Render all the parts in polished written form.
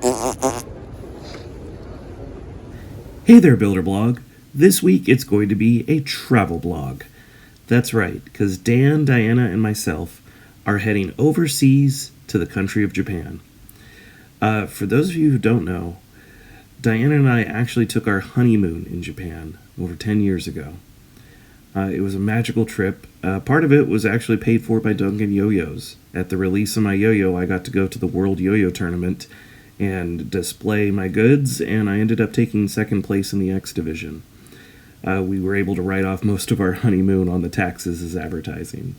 Hey there, Builder Blog. This week it's going to be a travel blog. That's right, because Dan, Diana, and myself are heading overseas to the country of Japan. For those of you who don't know, Diana and I actually took our honeymoon in Japan over 10 years ago. It was a magical trip. Part of it was actually paid for by Duncan Yo-Yos. At the release of my yo-yo, I got to go to the World Yo-Yo Tournament and display my goods, and I ended up taking second place in the X Division. We were able to write off most of our honeymoon on the taxes as advertising.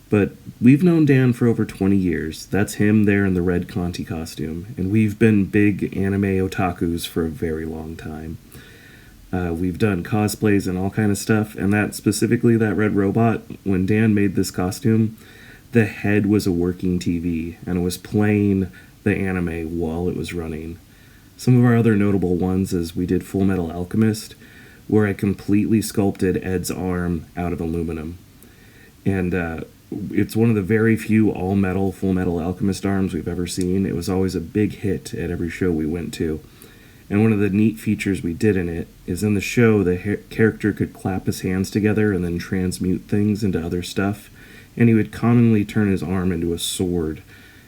But we've known Dan for over 20 years. That's him there in the red Conti costume, and we've been big anime otakus for a very long time. We've done cosplays and all kind of stuff, and that specifically that red robot, when Dan made this costume, the head was a working TV, and it was playing the anime while it was running. Some of our other notable ones is we did Full Metal Alchemist, where I completely sculpted Ed's arm out of aluminum. And it's one of the very few all-metal Full Metal Alchemist arms we've ever seen. It was always a big hit at every show we went to. And one of the neat features we did in it is in the show, the character could clap his hands together and then transmute things into other stuff, and he would commonly turn his arm into a sword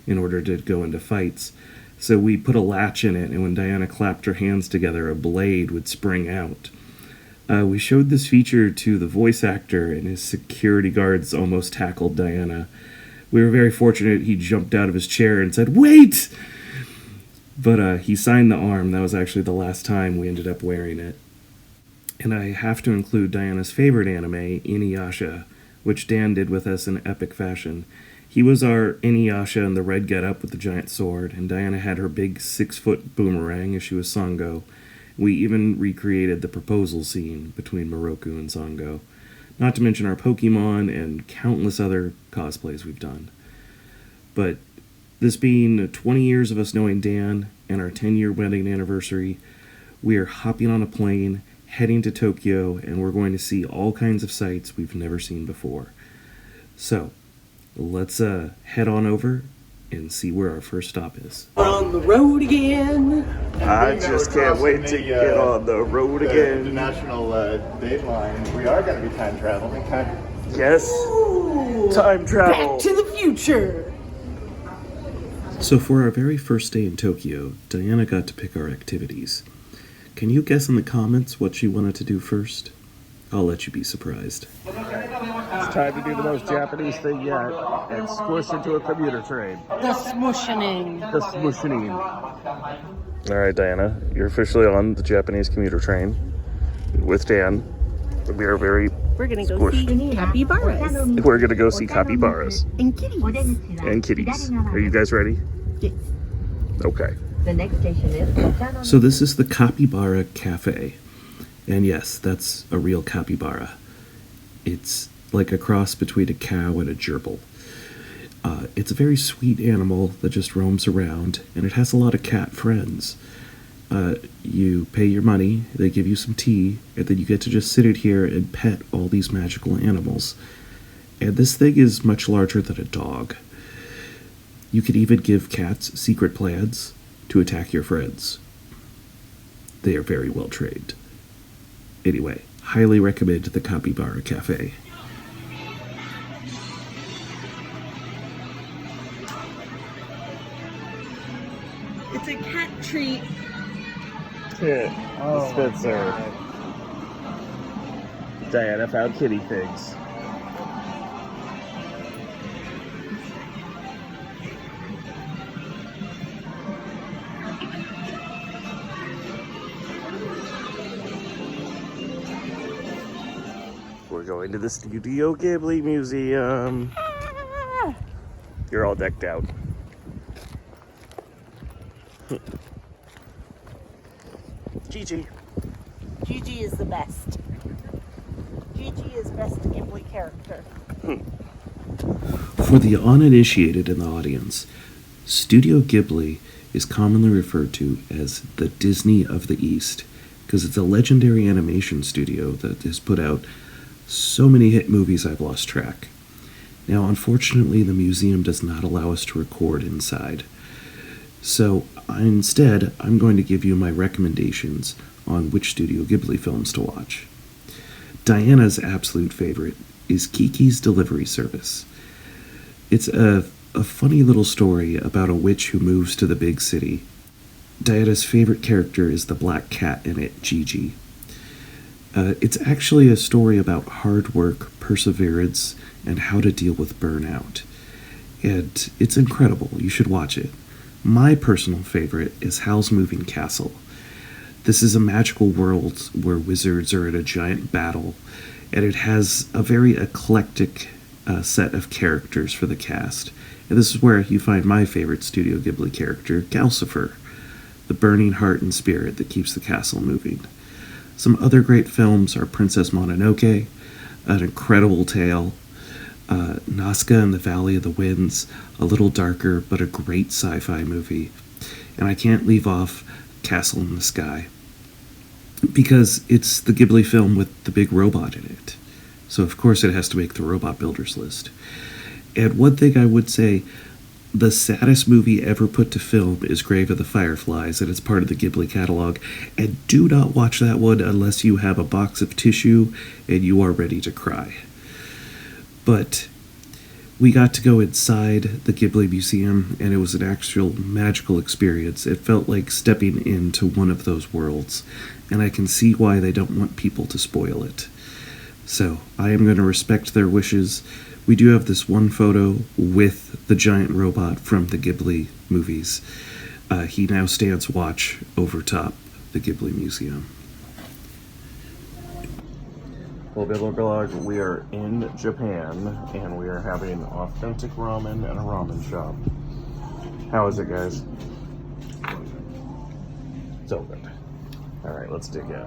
in order to go into fights. So we put a latch in it, and when Diana clapped her hands together, a blade would spring out. We showed this feature to the voice actor, and his security guards almost tackled Diana. We were very fortunate he jumped out of his chair and said, "Wait!" But he signed the arm. That was actually the last time we ended up wearing it. And I have to include Diana's favorite anime, Inuyasha, which Dan did with us in epic fashion. He was our Inuyasha in the red getup with the giant sword, and Diana had her big 6-foot boomerang as she was Sango. We even recreated the proposal scene between Moroku and Sango. Not to mention our Pokemon and countless other cosplays we've done. But this being 20 years of us knowing Dan and our 10-year wedding anniversary, we are hopping on a plane, heading to Tokyo, and we're going to see all kinds of sights we've never seen before. So, let's head on over and see where our first stop is. We're on the road again. I just can't wait to get on the road again. The national dateline. We are going to be time traveling. Yes, time travel. Back to the future. So for our very first day in Tokyo, Diana got to pick our activities. Can you guess in the comments what she wanted to do first? I'll let you be surprised. It's time to do the most Japanese thing yet and squish into a commuter train. The smushing. The smushing. All right, Diana, you're officially on the Japanese commuter train with Dan. We are very We're going to go see capybaras. We're going to go see capybaras. And kitties. And kitties. Are you guys ready? Yes. Okay. The next station is So this is the Capybara Cafe. And yes, that's a real capybara. It's like a cross between a cow and a gerbil. It's a very sweet animal that just roams around, and it has a lot of cat friends. You pay your money, they give you some tea, and then you get to just sit it here and pet all these magical animals. And this thing is much larger than a dog. You could even give cats secret plans to attack your friends. They are very well trained. Anyway, highly recommend the Capybara Cafe. It's a cat treat. Oh, Spencer. Diana found kitty things. We're going to the Studio Ghibli Museum. You're all decked out. Gigi. Gigi is the best. Gigi is best Ghibli character. For the uninitiated in the audience, Studio Ghibli is commonly referred to as the Disney of the East because it's a legendary animation studio that has put out so many hit movies I've lost track. Now, unfortunately, the museum does not allow us to record inside. So Instead, I'm going to give you my recommendations on which Studio Ghibli films to watch. Diana's absolute favorite is Kiki's Delivery Service. It's a funny little story about a witch who moves to the big city. Diana's favorite character is the black cat in it, Gigi. It's actually a story about hard work, perseverance, and how to deal with burnout. And it's incredible. You should watch it. My personal favorite is Howl's Moving Castle. This is a magical world where wizards are in a giant battle, and it has a very eclectic set of characters for the cast. And this is where you find my favorite Studio Ghibli character, Galcifer, the burning heart and spirit that keeps the castle moving. Some other great films are Princess Mononoke, an incredible tale, Nazca and the Valley of the Winds, a little darker but a great sci-fi movie. And I can't leave off Castle in the Sky, because it's the Ghibli film with the big robot in it. So of course it has to make the robot builders list. And one thing I would say, the saddest movie ever put to film is Grave of the Fireflies, and it's part of the Ghibli catalog. And do not watch that one unless you have a box of tissue and you are ready to cry. But we got to go inside the Ghibli Museum, and it was an actual magical experience. It felt like stepping into one of those worlds, and I can see why they don't want people to spoil it. So I am going to respect their wishes. We do have this one photo with the giant robot from the Ghibli movies. He now stands watch over top the Ghibli Museum. Well, Blog, we are in Japan, and we are having authentic ramen at a ramen shop. How is it, guys? So good. All right, let's dig in.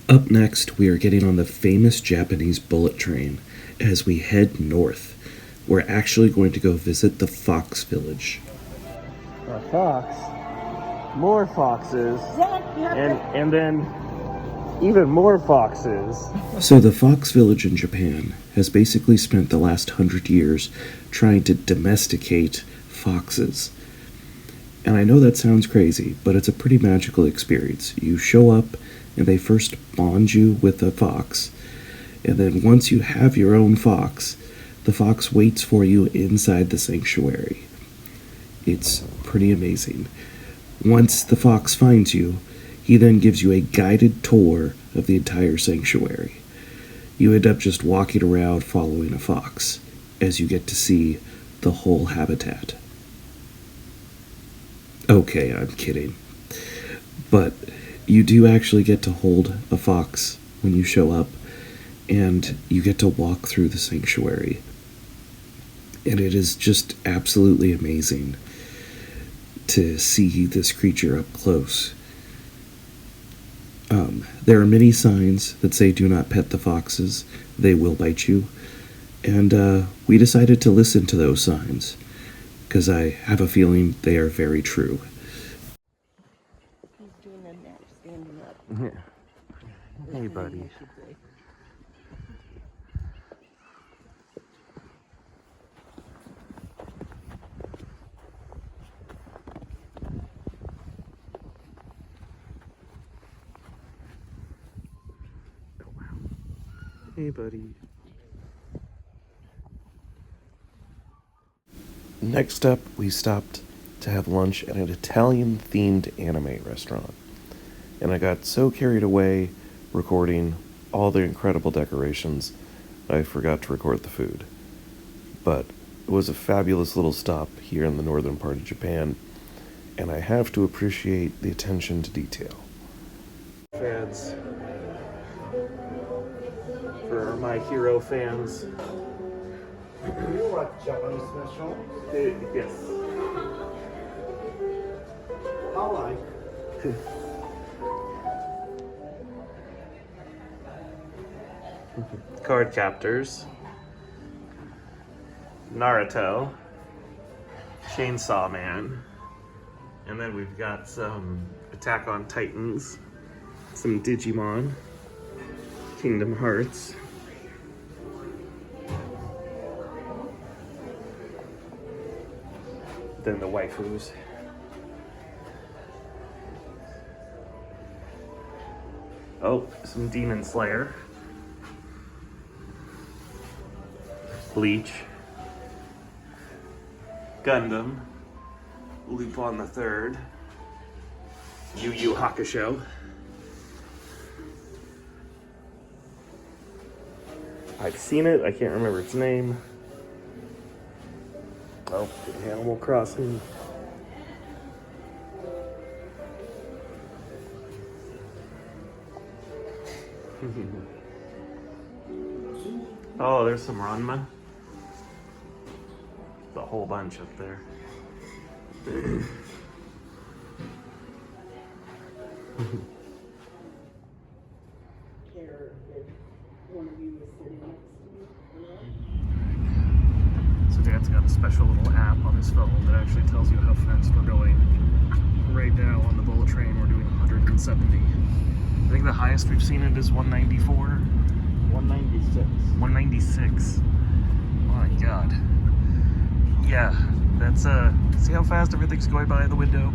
Up next, we are getting on the famous Japanese bullet train as we head north. We're actually going to go visit the Fox Village. A fox, more foxes, and then even more foxes. So the Fox Village in Japan has basically spent the last 100 years trying to domesticate foxes. And I know that sounds crazy, but it's a pretty magical experience. You show up, and they first bond you with a fox, and then once you have your own fox, the fox waits for you inside the sanctuary. It's pretty amazing. Once the fox finds you, he then gives you a guided tour of the entire sanctuary. You end up just walking around following a fox as you get to see the whole habitat. Okay, I'm kidding. But you do actually get to hold a fox when you show up, and you get to walk through the sanctuary. And it is just absolutely amazing to see this creature up close. There are many signs that say do not pet the foxes, they will bite you. And we decided to listen to those signs, because I have a feeling they are very true. He's doing a nap standing up. Hey, buddy. Hey, buddy. Next up, we stopped to have lunch at an Italian-themed anime restaurant. And I got so carried away recording all the incredible decorations, I forgot to record the food. But it was a fabulous little stop here in the northern part of Japan, and I have to appreciate the attention to detail. Fans. For my hero fans. You like Japanese restaurant? Yes. How like? Card captors. Naruto. Chainsaw Man. And then we've got some Attack on Titans. Some Digimon. Kingdom Hearts. Then the waifus. Oh, some Demon Slayer. Bleach. Gundam. Lupin the Third. Yu Yu Hakusho. I've seen it, I can't remember its name. Oh, Animal Crossing. Oh, there's some Ranma. The whole bunch up there. So Dad's got a special little app on his phone that actually tells you how fast we're going. Right now on the bullet train we're doing 170. I think the highest we've seen it is 194. 196. 196. Oh my god. Yeah, that's see how fast everything's going by the window?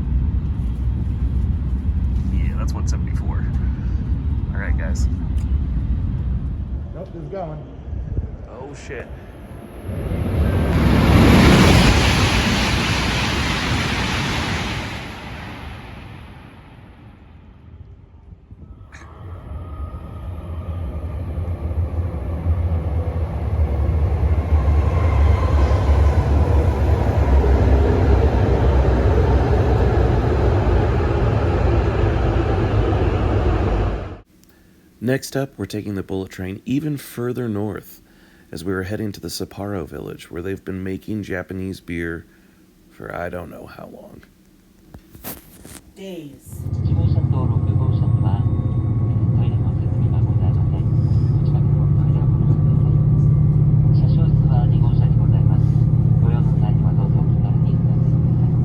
Yeah, that's 174. Alright guys. Nope, it's going. Oh shit. Next up, we're taking the bullet train even further north as we were heading to the Sapporo village where they've been making Japanese beer for I don't know how long. Days. 自動車と6号車にはトイレの設備がございません。お近くのトイレをご利用ください。車掌室は2号車にございます。ご用の際にはどうぞお気軽にお寄せください。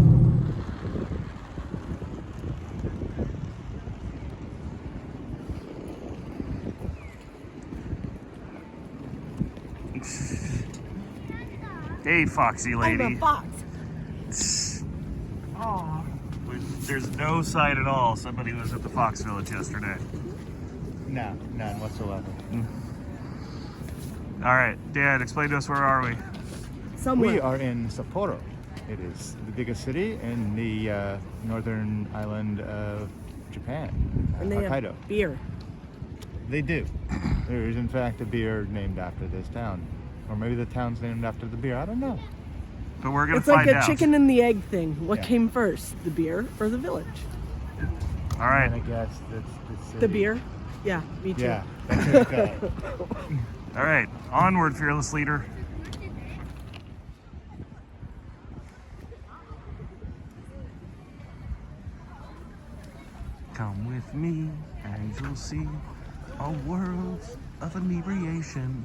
Hey, foxy lady. I'm a fox. Aw. There's no sign at all somebody was at the Fox Village yesterday. No, none whatsoever. All right, Dad, explain to us, where are we? Somewhere. We are in Sapporo. It is the biggest city in the northern island of Japan, And they Hokkaido. have beer. They do. There is, in fact, a beer named after this town. Or maybe the town's named after the beer. I don't know. But we're gonna It's like find a out. chicken and the egg thing. What Yeah. came first, the beer or the village? All right. And I guess that's the city. The beer? Yeah, me too. Yeah, that's what it's called. All right. Onward, fearless leader. Come with me, and you'll see a world of inebriation.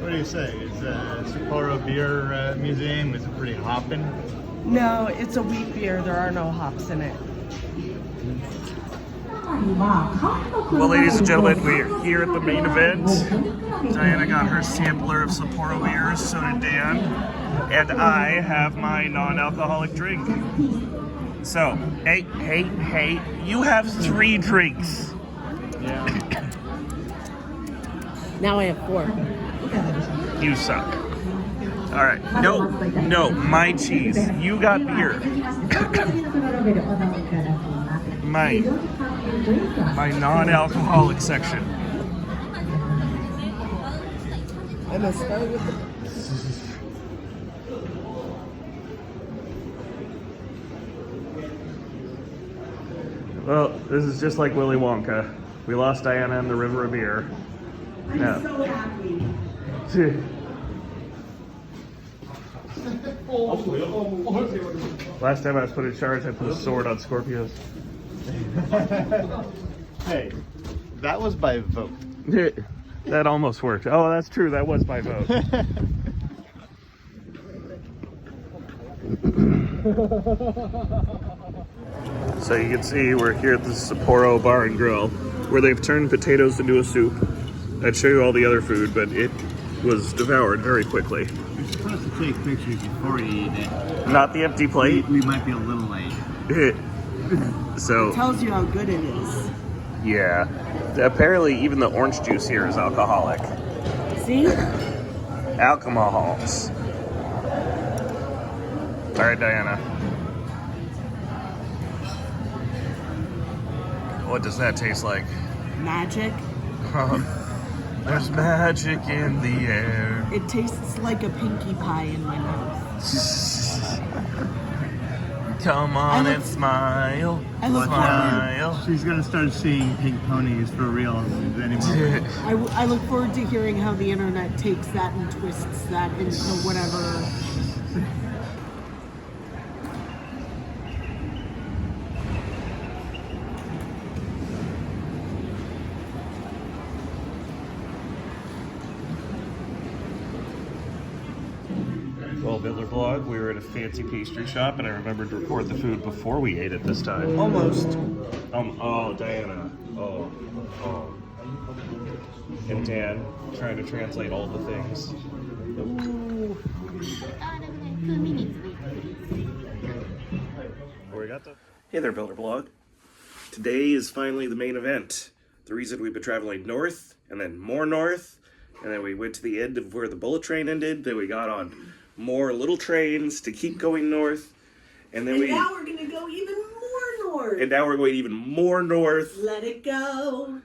What do you say? Is Sapporo Beer Museum, is it pretty hopping? No, it's a wheat beer. There are no hops in it. Well, ladies and gentlemen, we're here at the main event. Diana got her sampler of Sapporo beers, so did Dan. And I have my non-alcoholic drink. So, hey, you have 3 drinks. Yeah. Now I have 4. You suck. All right. No, no, my cheese. You got beer. my non-alcoholic section. I'm gonna start with the Well, this is just like Willy Wonka. We lost Diana in the river of beer. I'm so happy. Last time I was put in charge, I put a sword on Skorpios. Hey, that was by vote. That almost worked. Oh, that's true. That was by vote. So you can see we're here at the Sapporo Bar and Grill, where they've turned potatoes into a soup. I'd show you all the other food, but it was devoured very quickly. You're supposed to take pictures before you eat it. Not the empty plate. We might be a little late. So, Tells you how good it is. yeah. Apparently, even the orange juice here is alcoholic. See? Alcohols. All right, Diana. What does that taste like? Magic. There's magic in the air. It tastes like a pinkie pie in my mouth. Come on and smile. I look Smile. She's gonna start seeing pink ponies for real any moment. I look forward to hearing how the internet takes that and twists that into whatever. Well, Biddler Vlog, we were at a fancy pastry shop, and I remembered to record the food before we ate it this time. Almost. Oh, Diana. Oh. And Dan, trying to translate all the things. Where we got the... Hey there, Builder Blog. Today is finally the main event. The reason we've been traveling north, and then more north, and then we went to the end of where the bullet train ended, then we got on more little trains to keep going north, and then now we're gonna go even more north. And now we're going even more north. Let it go,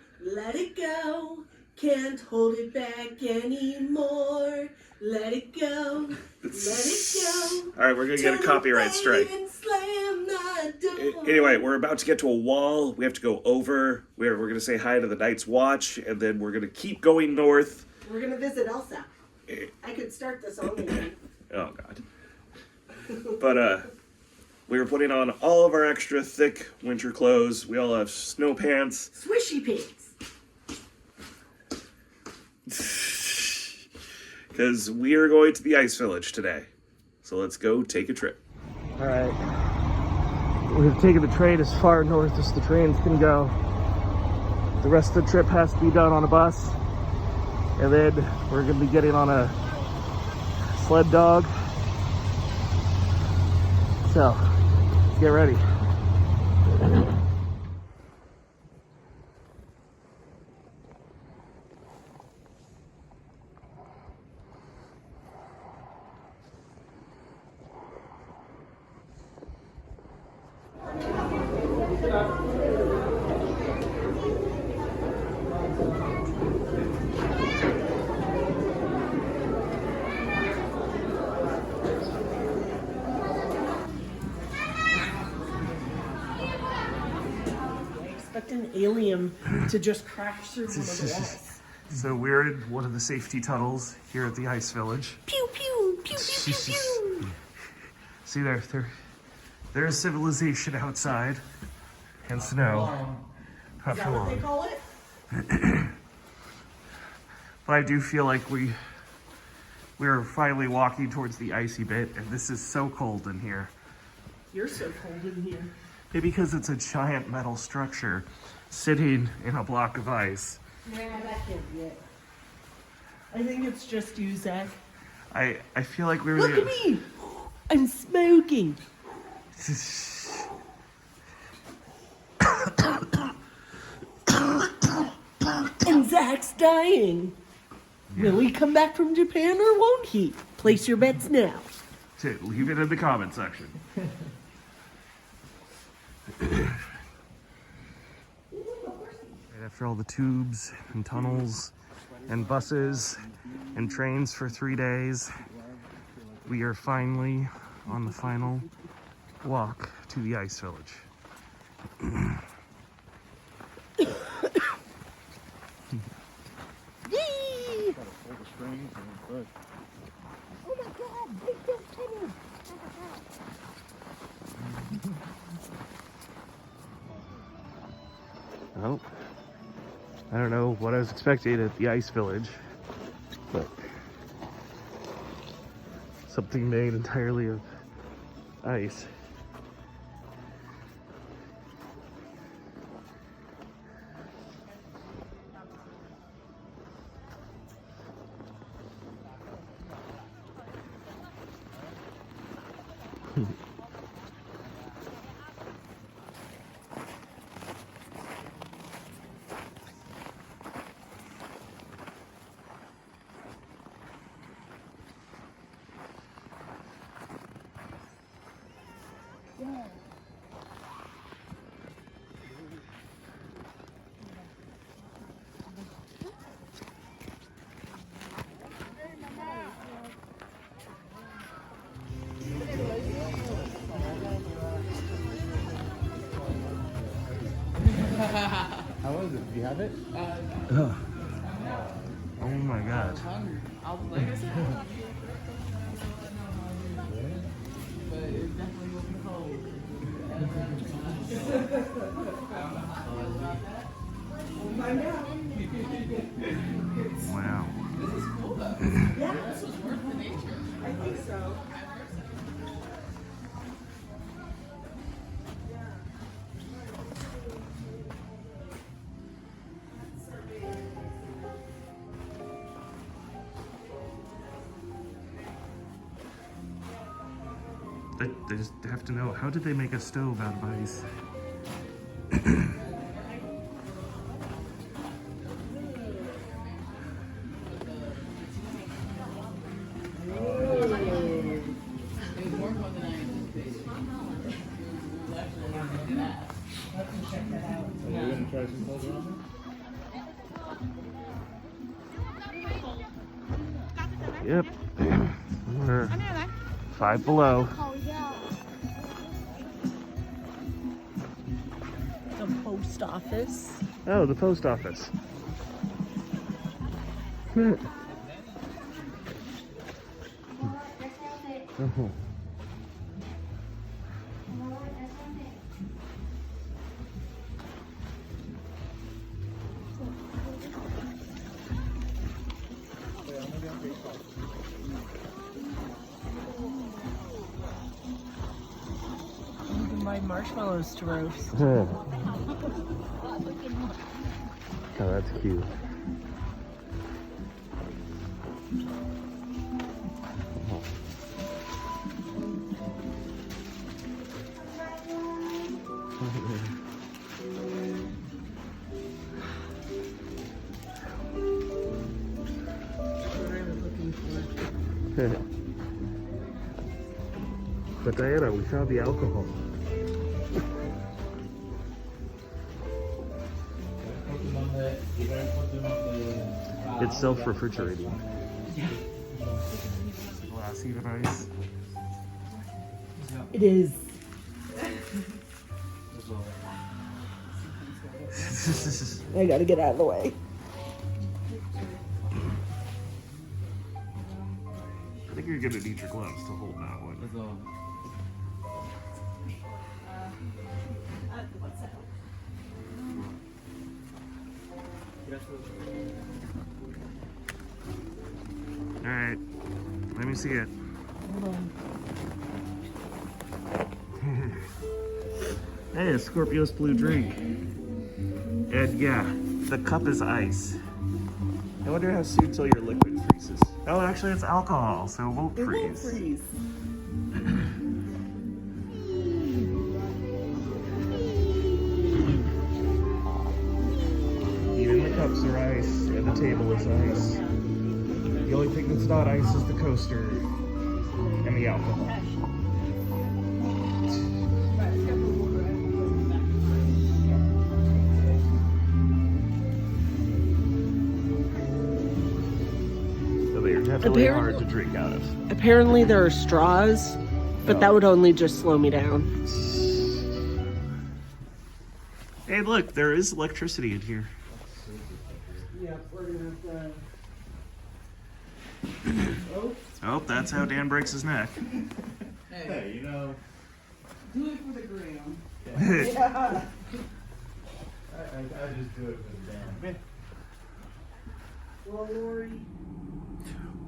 can't hold it back anymore. Let it go, let it go. All right, we're gonna get a copyright strike. Slam the door. Anyway, we're about to get to a wall. We have to go over. We're gonna say hi to the Night's Watch, and then we're gonna keep going north. We're gonna visit Elsa. I could start this all the Oh God. But we were putting on all of our extra thick winter clothes. We all have snow pants. Swishy pants. Because we are going to the Ice Village today. So let's go take a trip. All right. We've taken the train as far north as the trains can go. The rest of the trip has to be done on a bus. And then we're going to be getting on a sled dog. So, let's get ready. Expect an alien to just crash through one of the walls. So we're in one of the safety tunnels here at the Ice Village. Pew pew pew pew pew pew. See there's civilization outside and snow. Is that what they call it? But I do feel like we're finally walking towards the icy bit, and this is so cold in here. You're so cold in here. Maybe because it's a giant metal structure sitting in a block of ice. Nah, that can't be it. I think it's just you, Zach. I feel like we were... Look at me! I'm smoking. And Zach's dying. Will he come back from Japan or won't he? Place your bets now. Leave it in the comment section. Right after all the tubes and tunnels and buses and trains for 3 days, we are finally on the final walk to the ice village. Yee! Gotta pull the strings and push. Oh my god, big fish coming! Well, I don't know what I was expecting at the ice village, but something made entirely of ice. How was it? Do you have it? Oh my god. I was like, it's but it definitely wasn't cold. Wow. This is cool though. This was worth the nature. I think so. They just have to know, how did they make a stove out of ice? It was more fun than I anticipated. We left and we did that. Are you gonna try some cold ramen? Yep. We're 5 below. The post office. Oh, the post office. Oh. You can buy marshmallows to roast. Oh, that's cute. But Diana, we found the alcohol. It's self-refrigerating. Glass even ice. It is. I gotta get out of the way. I think you're gonna need your gloves to hold that one. Alright, let me see it. Hey, a Skorpios blue drink. And yeah, the cup is ice. I wonder how soon till your liquid freezes. Oh, actually it's alcohol, so it won't freeze. Even the cups are ice, and the table is ice. The only thing that's not ice is the coaster and the alcohol. So they are definitely hard to drink out of. Apparently there are straws, but that would only just slow me down. Hey, look, there is electricity in here. Yeah, we're gonna have to... Oh, that's how Dan breaks his neck. Hey, you know, Do it for the gram. I just do it for the damn. Well, Lori...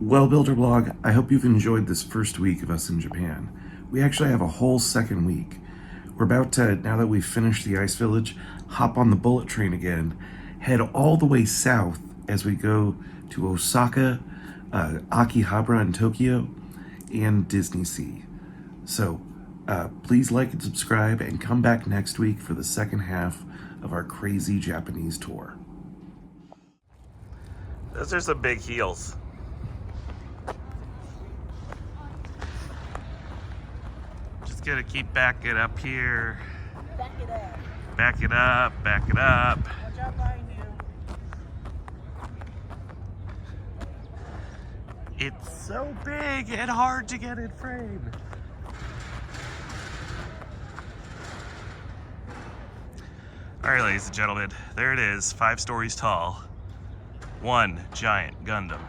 Well, Builder Blog, I hope you've enjoyed this first week of us in Japan. We actually have a whole second week. We're about to, now that we've finished the Ice Village, hop on the bullet train again, head all the way south as we go to Osaka, Akihabara in Tokyo, and Disney Sea. So, please like and subscribe and come back next week for the second half of our crazy Japanese tour. Those are some big heels. Just gotta keep backing up here. Back it up. Back it up, back it up. Watch out behind you. It's so big and hard to get in frame. All right, ladies and gentlemen, there it is, 5 stories tall. One giant Gundam.